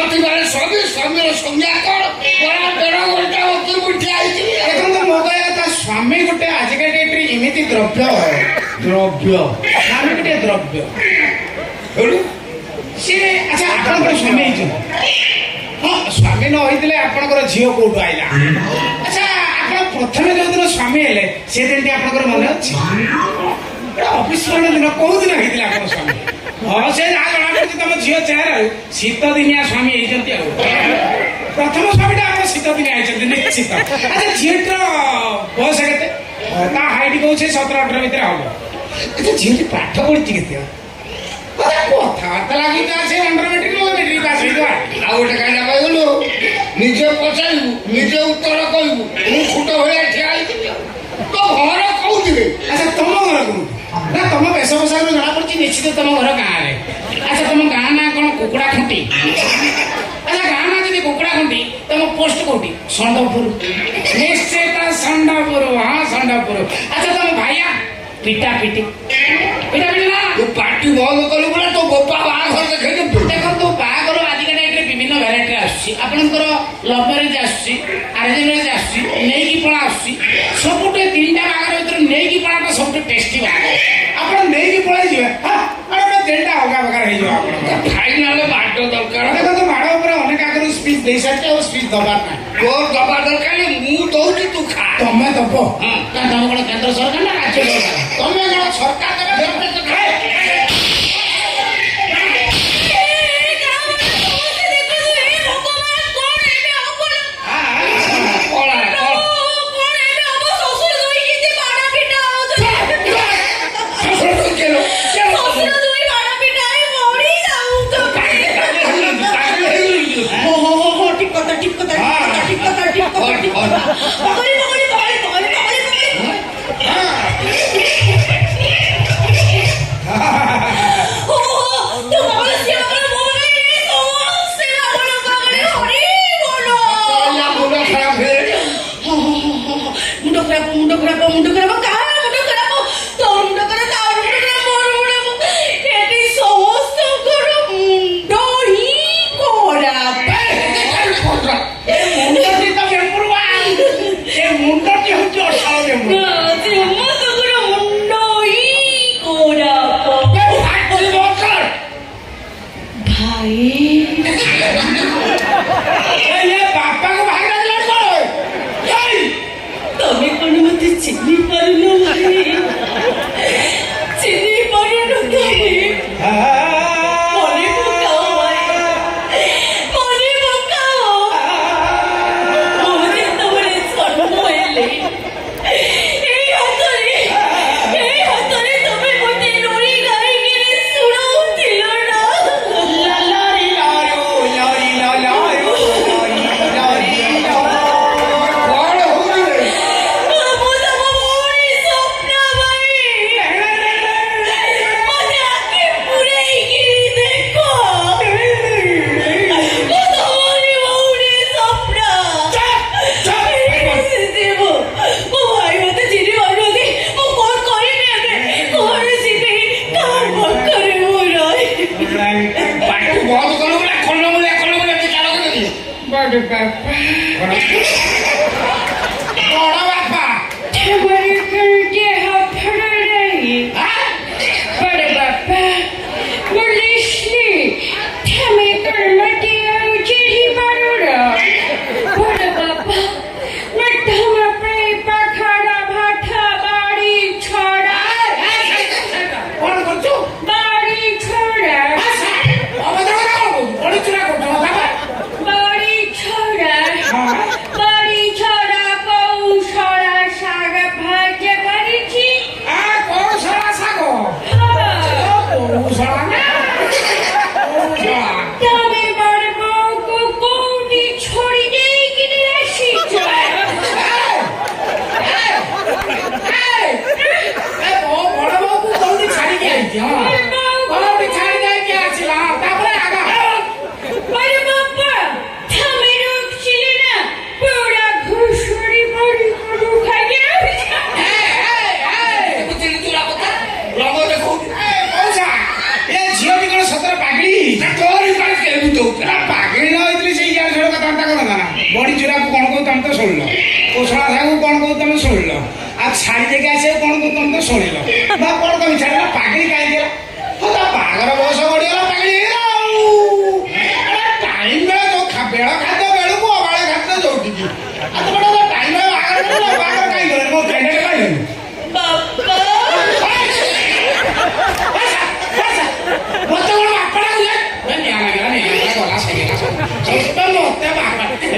ପ୍ରତିବାରେ ସ୍ୱାମୀର ସଂଜ୍ଞା କଣ ଦେଢ଼ ଘଣ୍ଟା ଅତି ଉଠି ଆଇଛି। ଦେଖନ୍ତୁ ମୋ କହିବା କଥା ସ୍ୱାମୀ ଗୋଟେ ଆଜିକା ଡେଟ୍ରେ ଏମିତି ଦ୍ରବ୍ୟ ସ୍ୱାମୀ ଗୋଟେ ଦ୍ରବ୍ୟ ସିଏ। ଆଚ୍ଛା ଆପଣଙ୍କର ସ୍ୱାମୀ ହେଇଛନ୍ତି? ହଁ ସ୍ୱାମୀ ନ ହେଇଥିଲେ ଆପଣଙ୍କର ଝିଅ କୋଉଠୁ ଆଇଲା? ଆଚ୍ଛା ଆପଣ ପ୍ରଥମେ ଯୋଉଦିନ ସ୍ୱାମୀ ହେଲେ ସେ ଦିନଟି ଆପଣଙ୍କର ମନେ ଅଛି? ଅବିସ୍ମରଣୀୟ ଦିନ କୋଉ ଦିନ ହେଇଥିଲା ଆପଣଙ୍କ ସ୍ୱାମୀ? ହଁ ସେ ଯାହା ଜଣାପଡୁଛି ତମ ଝିଅ ଚେହେରାରୁ ଶୀତ ଦିନିଆ ସ୍ୱାମୀ ହେଇଛନ୍ତି ଆଉ। ପ୍ରଥମ ସ୍ୱାମୀଟା ଆପଣ ଶୀତ ଦିନିଆ ହେଇଛନ୍ତି ନିଶ୍ଚିତ। ଆଚ୍ଛା ଝିଅଟିର ବୟସ କେତେ? ତା ହାଇଟ୍ କହୁଛି 17-18 ଭିତରେ ହବ। ଆଚ୍ଛା ଝିଅଟି ପାଠ ପଢିଛି କେତେ? କଥାବାର୍ତ୍ତା ଲାଗିଛି ସେ ଅଣ୍ଡର ମେଟ୍ରିକ ମେଟ୍ରିକ ପାସ୍ ହେଇଥିବ। ଆଉ ଗୋଟେ କାହିଁକି କହିଗଲୁ ନିଜେ ପଚାରିବୁ ନିଜେ ଉତ୍ତର କହିବୁ। ମୁଁ ଫୁଟ ଭଳିଆ ଠିଆ ହେଇଥିଲି। ତୋ ଘର କୋଉଥିରେ? ଆଚ୍ଛା ତମ ଘର କୋଉଠି? ନା ତମ ବେଶ ପୋଷାକରୁ ଜଣାପଡୁଛି ନିଶ୍ଚିତ ତମ ଘର ଗାଁରେ। ଆଚ୍ଛା ତମ ଗାଁ ନାଁ କଣ? କୁକୁଡ଼ା ଖୁଣ୍ଟି। ଆଚ୍ଛା ଗାଁ ନାଁ ଯଦି କୁକୁଡ଼ା ଖୁଣ୍ଟି ତମ ପୋଷ୍ଟ କୋଉଠି? ଷଣ୍ଢପୁର। ନିଶ୍ଚିତ ଷଣ୍ଢପୁର। ହଁ ଷଣ୍ଢପୁର। ଆଚ୍ଛା ତମ ଭାଇଆ? ପିଟା ପିଟି ନା ତୁ ପାଟି ବନ୍ଦ କଲୁ ବୋଲେ ତୋ ବୋପା ବାହାଘର ଦେଖେଇ। ଦେଖନ୍ତୁ ବାହାଘର ଆଜିକା ଡେଟ୍ରେ ବିଭିନ୍ନ ଭେରାଇଟିରେ ଆସୁଛି। ଆପଣଙ୍କର ଲଭ୍ ମ୍ୟାରେଜ ଆସୁଛି, ଆରେଞ୍ଜ ମ୍ୟାରେଜ ଆସୁଛି, ନେଇକି ପଳା ଆସୁଛି। ସବୁଠୁ ତିନିଟା ବାହାଘର ଭିତରେ ନେଇକି ପଳାଟା ସବୁଠୁ ଟେଷ୍ଟି ବାହାଘର। ଆପଣ ନେଇକି ପଳେଇ ଯିବେ ଦିନଟା ଅଲଗା ପ୍ରକାର ହେଇଯିବ। ଆପଣଙ୍କର ଫାଇନାଲ ମାଡ଼ ଦରକାର। ଦେଖନ୍ତୁ ମାଡ଼ ଉପରେ ଅନେକ ଆଗରୁ ସ୍ପିଚ୍ ଦେଇସାରିଛି ଆଉ ସ୍ପିଚ୍ ଦବାର ନାହିଁ। ତୋର ଦବା ଦରକାର ମୁଁ ଦଉଛି ତୁ ଖା। ତମେ ଦବ? ତମେ କଣ କେନ୍ଦ୍ର ସରକାର ନା ରାଜ୍ୟ ସରକାର? ତମେ କଣ ସରକାର ଦେବେ?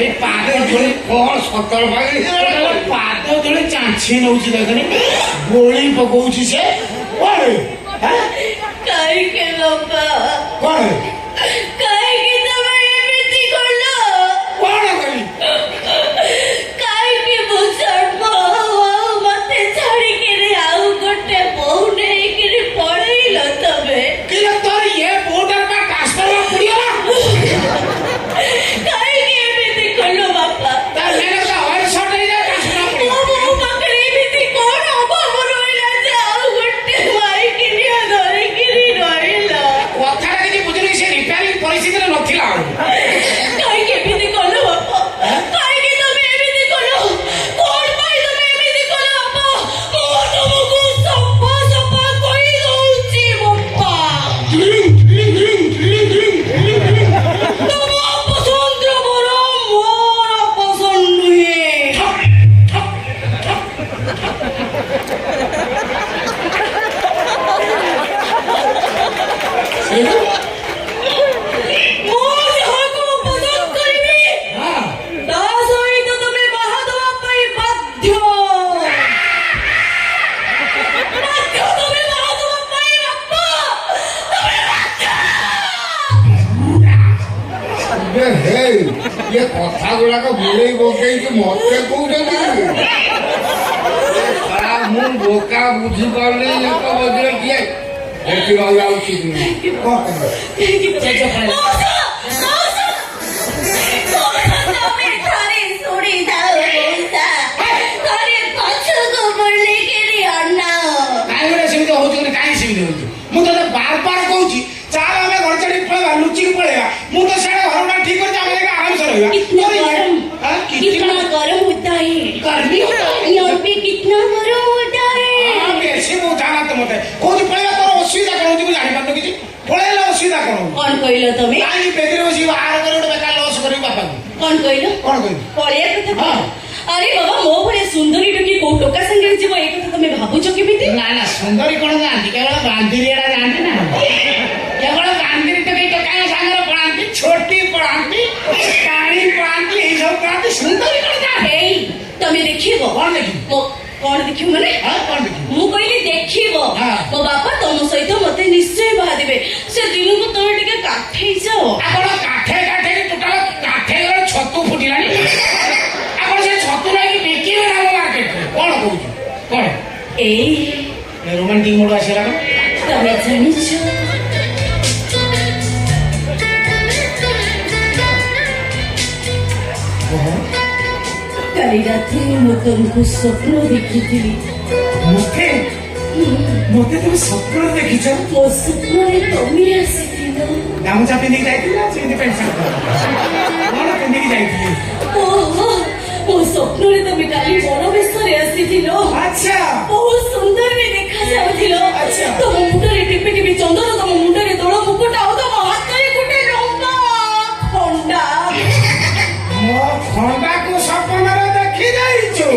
ଏଇ ପାଦ ଧୂଳି କଣ ସତର ଭାଇ ପାଦ ଧୂଳି ଚାଞ୍ଚି ନଉଛି ଦେଖନି ଗୋଳି ପକଉଛି ସେ କଣ କାହିଁକି ବାପା କଣ କାହିଁକି ତମେ ଏମିତି କଲ କଣ କଲି କାହିଁକି ମୋ ଜନ୍ମ ମତେ ଛାଡିକିରି ଆଉ ଗୋଟେ ବୋହୁ ନେଇକିରି ପଳେଇଲ ତମେ କିନ୍ତୁ ତୋର ଇଏ ବୋଉଟାର ପା ଟ୍ରାନ୍ସଫର ପଡିଗଲା କାହିଁକି ଏମିତି କଲ ବାପା ତା ମେନ କଥା ଅଏଲ ସର୍ଟ ହେଇଯାଏ ଟ୍ରାନ୍ସଫର ମୋ ପଡିଗଲା ବୋହୁ ପାଖରେ ଏମିତି କଣ ଅଭାବ ରହିଲା ଯେ ଆଉ ଗୋଟେ ମାଇକିରି ଧରିକିରି ରହିଲ କଥାଟା କିଛି ବୁଝୁନି ସେ ରିପେୟାରିଂ ପରିସ୍ଥିତିରେ ନଥିଲା ଆଉ କାହିଁକି ଏମିତି କଲ ବାପା କାହିଁକି ତମେ ଏମିତି କଲ କଣ ପାଇଁ ତମେ ଏମିତି କଲ ବାପା ମୁଁ ତମକୁ ସଫା ସଫା କହି ଦଉଛି ବାପା ତମ ପସନ୍ଦ ବର ମୋର ପସନ୍ଦ ନୁହେଁ ମୁଁ ଯାହାକୁ ପସନ୍ଦ କରିବି ତା ସହିତ ତମେ ବାହା ଦେବା ପାଇଁ ବାଧ୍ୟ ତମେ ବାହା ଦେବା ପାଇଁ ବାପା ତମେ ବାଧ୍ୟ ହେ ଇଏ କଥା ଗୁଡାକ ବୁଲେଇ ବକେଇକି ମତେ କହୁଛନ୍ତି ମୁଁ ବୋକା ବୁଝିପାରୁନି ଏକ ମଝିରେ କିଏ ଏଠି ରହିବା ଉଚିତ ନୁହେଁ କଣ ସେମିତି ହଉଛି କାହିଁ ସେମିତି ହଉଛି ମୁଁ ତତେ ବାର ବାର କହୁଛି ଚାଲ ଆମେ ଘର ଛାଡି ପଳେଇବା ଲୁଚିକି ପଳେଇବା ମୁଁ ତ ସେଟା ଘରଟା ଠିକ କରିଛି ଆମେ ଯାଇକି ଆରାମସେ ରହିବା कितना गरम होता है गर्मी होता है यहाँ पे कितना गरम होता है ବେଶୀ ମୁଁ ଜାଣନ୍ତି ମତେ କହୁଛି ପଳେଇବା ତୋର ଅସୁବିଧା କଣ ହଉଛି ମୁଁ ଜାଣିପାରୁନି କିଛି ପଳେଇଲେ ଅସୁବିଧା କଣ ହଉଛି कौन कहलो तमे କାହିଁକି ବେଦିରେ ବସିକି ବାହାର କରି ଗୋଟେ ବେକାର ଲସ୍ କରିବି ବାପାକୁ कौन कहलो କଣ କହିବି पळिया कथा हाँ। अरे बाबा मो भले सुंदरी टकी को टोका संगे जीव ए कथा तमे भाबुछ केमिति ନା ନା ସୁନ୍ଦରୀ କଣ ଯାଆନ୍ତି କେବଳ ବାନ୍ଧିରି ଏଟା ଯାଆନ୍ତି ନା କେବଳ ବାନ୍ଧିରି ଟକେଇ ଟୋକାଙ୍କ ସାଙ୍ଗରେ ପଳାନ୍ତି ଛୋଟି ପଳାନ୍ତି କାଣି ପଳାନ୍ତି ଏଇ ସବୁ ପଳାନ୍ତି ସୁନ୍ଦରୀ କଣ ଯାଆନ୍ତି एई तमे देखिबो କଣ ଦେଖିବି मो कौन देखिबो माने ହଁ କଣ ଦେଖିବି ମୁଁ କହିଲି ଦେଖିବ हाँ। ମୋ ବାପା ତମ ସହିତ ମତେ ନିଶ୍ଚୟ ବାହା ଦେବେ ସେ ଦିନକୁ ତମେ ଟିକେ କାଠେଇ ଯାଅ ଆପଣ କାଠେ କାଠେ ଟୋଟାଲ କାଠେ ଗଲେ ଛତୁ ଫୁଟିଲାଣି ଆପଣ ସେ ଛତୁ ନେଇକି ବିକିବେ ନା ଆମ ମାର୍କେଟରେ କଣ କହୁଛୁ କଣ ଏଇ ରୋମାଣ୍ଟିକ ମୋଡ ଆସିଲା ତମେ ଜାଣିଛ କାଲି ରାତିରେ ମୁଁ ତମକୁ ସ୍ୱପ୍ନ ଦେଖିଥିଲି ମତେ ମତେ তুমি ସ୍ୱପ୍ନ ଦେଖିଛ ମୋ ସ୍ୱପ୍ନରେ ତମେ ଆସିଥିଲ ଗାମୁଛା ପିନ୍ଧିକି ଯାଇଥିଲି ନା ସେମିତି ପ୍ୟାଣ୍ଟ ସାର୍ଟ କଣ ପିନ୍ଧିକି ଯାଇଥିଲି ଓହୋ ମୋ ସ୍ୱପ୍ନରେ ତମେ କାଲି ବଣ ବେଶରେ ଆସିଥିଲ ଆଚ୍ଛା ବହୁତ ସୁନ୍ଦର ବି ଦେଖାଯାଉଥିଲ ଆଚ୍ଛା। ତମ ମୁଣ୍ଡରେ ଟିପି ଟିପି ଚନ୍ଦନ ତମ ମୁଣ୍ଡରେ ଦୋଳ ମୁକୁଟ ଆଉ ତମ ହାତରେ ଗୋଟେ ଲମ୍ବା ଖଣ୍ଡା ମୋ ଖଣ୍ଡାକୁ ସପନରେ ଦେଖି ଯାଇଛୁ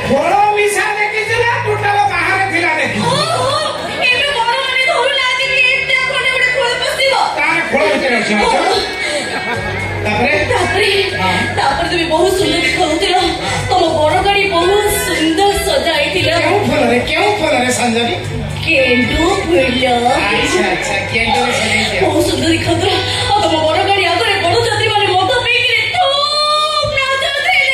ଖୋଳ ମିଶା ଦେଖିଛୁ ନା ଟୋଟାଲ ବାହାରେ ଥିଲା ଦେଖିଛୁ ଓହୋ ଏବେ ବଣମାନେ ଧରୁନାହାନ୍ତି ବି ଏତେ ଖଣ୍ଡେ ଗୋଟେ ଖୋଳ ପଶିବ ତାର ଖୋଳ ଭିତରେ ଅଛି ତାପରେ ତାପରେ তুমি ବହୁତ ସୁନ୍ଦର ଦେଖାଉଥିଲ ତମ ବଡ ଗାଡି ବହୁତ ସୁନ୍ଦର ସଜା ହେଇଥିଲା କେଉଁ ଫଳରେ ସଞ୍ଜରୀ କେଣ୍ଡୁ ଫୁଲ ଆଚ୍ଛା ଆଚ୍ଛା କେଣ୍ଡୁରେ ସଜେଇଛ ବହୁତ ସୁନ୍ଦର ଦେଖାଉଥିଲ ଆଉ ତମ ବଡ ଗାଡି ଆଗରେ ବଡ ଯାତ୍ରୀ ମାନେ ମଦ ପିଇକିରି ଧୁମ୍ ନାଚୁଥିଲେ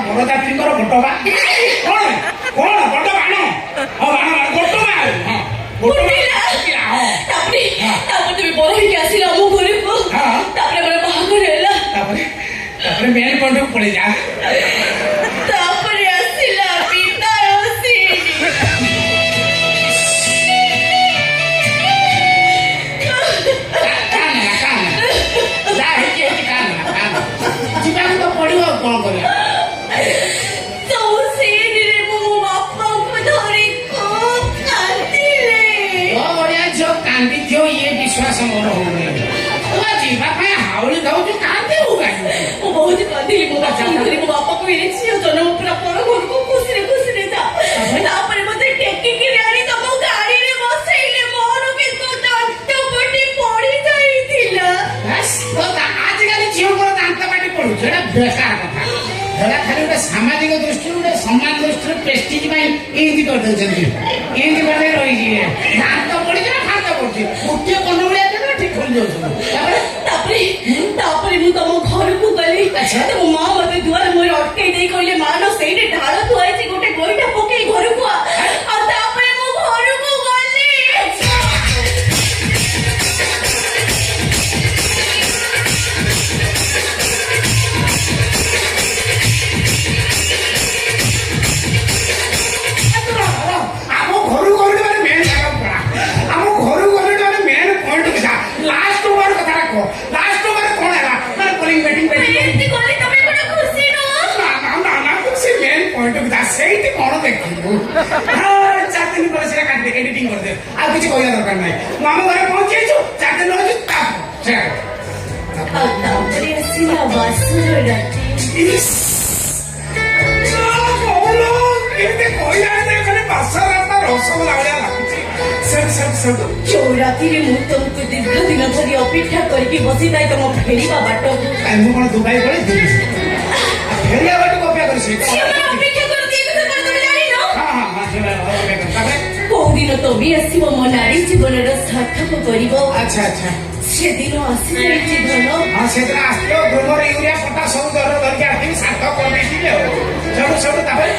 ବରଯାତ୍ରୀଙ୍କର ଘଟ ବା କଣ କଣ ଘଟ ବାଣ ହଁ ବାଣ ଘଟ ବା ତାପରେ তুমি বড় হয়ে আসিল ଆମ ଘରକୁ ତାପରେ ଆମର ବାହାଘର ହେଲା ତାପରେ ତାପରେ ମେନ୍ ପଏଣ୍ଟକୁ ପଳେଇ ଯା ତାପରେ ଆସିଲା ବିଦାୟ ସିନ୍ ଯିବାକୁ ତ ପଡିବ ଆଉ କଣ କରିବା କାନ୍ଦିଥିବ ମୋର ହଉନି। ତୁ ଯିବା ପାଇଁ ହାଉଳି ଦଉଛୁ କାନ୍ଦିବୁ କାହିଁକି? ମୁଁ ବହୁତ କାନ୍ଦିଲି ମୋ ବାପା କହିଲେ ଝିଅ ଜନ୍ମ ପୁରା ପର ଘରକୁ ଖୁସିରେ ଯା। ତାପରେ ମତେ ଟେକିକି ଆଣି ତମ ଗାଡିରେ ବସେଇଲେ ମୋର କିନ୍ତୁ ଦାନ୍ତ ପାଟି ପଡି ଯାଇଥିଲା। ଆଜିକାଲି ଝିଅଙ୍କର ଦାନ୍ତ ପାଟି ପଡୁଛି ଏଟା ବେକାର କଥା। ଏଟା ଖାଲି ଗୋଟେ ସାମାଜିକ ଦୃଷ୍ଟିରୁ ଗୋଟେ ସମାଜ ଦୃଷ୍ଟିରୁ ପ୍ରେଷ୍ଟିଜ ପାଇଁ ଏମିତି କରିଦେଉଛନ୍ତି। ଏମିତି କରିଦେଇ ରହିଯିବେ ଦାନ୍ତ ପଡିଛି ନା ଫାନ୍ତ ପଡୁଛି ଗୋଟିଏ କଣ୍ଡ ଭଳିଆ ଠିକ ଖୋଲି ଯାଉଛନ୍ତି। ତାପରେ ମୁଁ ତମ ଘରକୁ ଗଲି। ତମ ମା ମତେ ଦୁଆର ମୁହଁରେ ଅଟକେଇ ଦେଇ କହିଲେ ମା ନ ସେଇଠି ଢାଳ ଥୁଆଇଛି ଗୋଟେ ଗୋଇଠା ପକେଇ ଘରକୁ ଆଉ ତାପରେ ମୁଁ ଘରକୁ ଗଲି। ଆମ ଘରୁ ଗଲେ ମାନେ ମେନ୍ ଜାଗାକୁ ପଳା। ଆମ ଘରୁ ଗଲେ ମାନେ ମେନ୍ ପଏଣ୍ଟକୁ ଯା। ଲାଷ୍ଟ ୱାର୍ଡ କଥାଟା କହ। ଲାଷ୍ଟ ୱାର୍ଡ କଣ ହେଲା ମାନେ ପୋଲିଂ ବେଟିଂ ଏମିତି କଲେ ତମେ କଣ ଖୁସି ନୁହଁ? ନା ତୁ ସେ ମେନ୍ ପଏଣ୍ଟକୁ ଯା। ସେଇଠି କଣ ଦେଖିବୁ? 4 ଦିନ ପରେ ସେଟା କାଟି ଏଡିଟିଂ କରିଦେ। ଆଉ କିଛି କହିବା ଦରକାର ନାହିଁ। ମୁଁ ଆମ ଘରେ ପହଞ୍ଚି ଯାଇଛୁ 4 ଦିନ ରହିଛୁ ଆଉ ତାପରେ ଆସିଲା ବାସୁର ରାତି। ଯୋଉ ରାତିରେ ମୁଁ ତମକୁ ଦୀର୍ଘ ଦିନ ଧରି ଅପେକ୍ଷା କରିକି ବସିଥାଏ ତମ ଫେରିବା ବାଟକୁ। ମୁଁ କଣ ଦୁବାଇ ପଳେଇଥିଲି? ଫେରିବା ବାଟକୁ ଅପେକ୍ଷା କରିଛି। ଝିଅମାନେ ଅପେକ୍ଷା କରନ୍ତି ଏ କଥା କଣ ତମେ ଜାଣିନ? ତାପରେ କୋଉ ଦିନ ତମେ ଆସିବ ମୋ ନାରୀ ଜୀବନର ସାର୍ଥକ କରିବ। ଆଚ୍ଛା ସେଦିନ ଆସିଯାଇଛି ଧନ। ହଁ ସେଦିନ ଆସିଥିବ ଗ୍ରୋମର ୟୁରିଆ ପଟା ସବୁ ଧରିକି ଆସିଥିବି ସାର୍ଥକ କରିଦେଇଥିବି ଆଉ ସବୁ ତାପରେ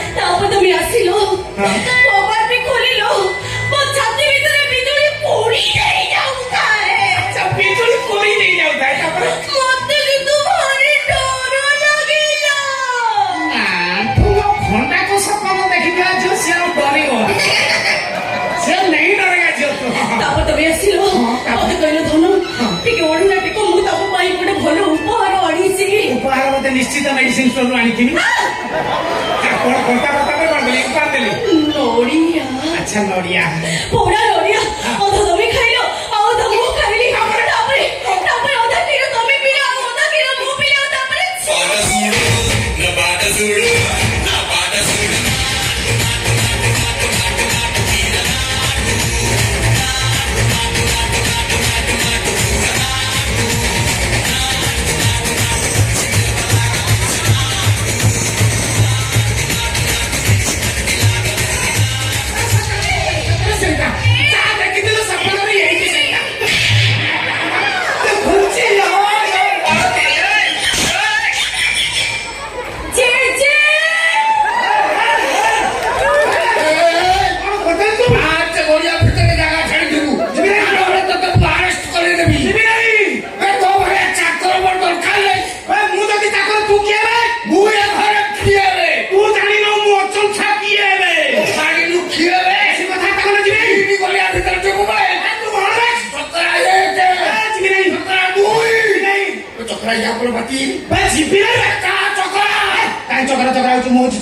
ତମେ ଆସିଲ କବାଟ ବି ଖୋଲିଲ। ମୋ ଛାତି ଭିତରେ ବିଜୁଳି ପୋଡ଼ି ଦେଇ ଯାଉଥାଏ। ବିଜୁଳି ପୋଡ଼ି ଦେଇ ଯାଉଥାଏ। ତାପରେ ମତେ କିନ୍ତୁ ଭାରି ଡର ଲାଗିଲା। ଖଣ୍ଡାକୁ ସପନ ଦେଖିଥିବା ଝିଅ ସେ ଆଉ ଡରିବ ସେ ନେଇ ଡରେଗା ଝିଅ। ତାପରେ ତମେ ଆସିଲ ମତେ କହିଲ ଧନ ଟିକେ ଓଢିନା ଟିକ ମୁଁ ତମ ପାଇଁ ଗୋଟେ ଭଲ ଉପହାର ଆଣିଛି। ଉପହାର ମତେ ନିଶ୍ଚିତ ମେଡିସିନ ଷ୍ଟୋରରୁ ଆଣିଥିବି। କଣ କଣ୍ଟା କରିଦେଲି ଉପହାର ଦେଲି ନଡ଼ିଆ। ଆଚ୍ଛା ନଡ଼ିଆ ପୋଡ଼ା ନଡ଼ିଆ ଅଧା ତମେ ଖାଇଲ ଆଉ ଅଧା ମୁଁ ଖାଇଲି। ତାପରେ ଅଧା କ୍ଷୀର ତମେ ପିଲା ଆଉ ଅଧା କ୍ଷୀର ମୁଁ ପିଲା ତାପରେ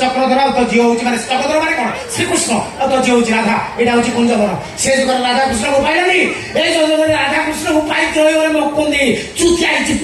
ଚକ୍ର ଧରା ତ ଝିଅ ହଉଛି ମାନେ ଚକ୍ର ମାନେ କଣ ଶ୍ରୀକୃଷ୍ଣ ଆଉ ତ ଝିଅ ହଉଛି ରାଧା। ଏଇଟା ହଉଛି କୁଞ୍ଜବନ। ସେ ଯୁଗରେ ରାଧାକୃଷ୍ଣଙ୍କୁ ପାଇଲାନି। ଏଇ ଯୋଉ ରାଧାକୃଷ୍ଣଙ୍କୁ ପାଇକି ରହିବରେ ମୁକୁନ୍ଦି ଚୁତି ଆଇଛି।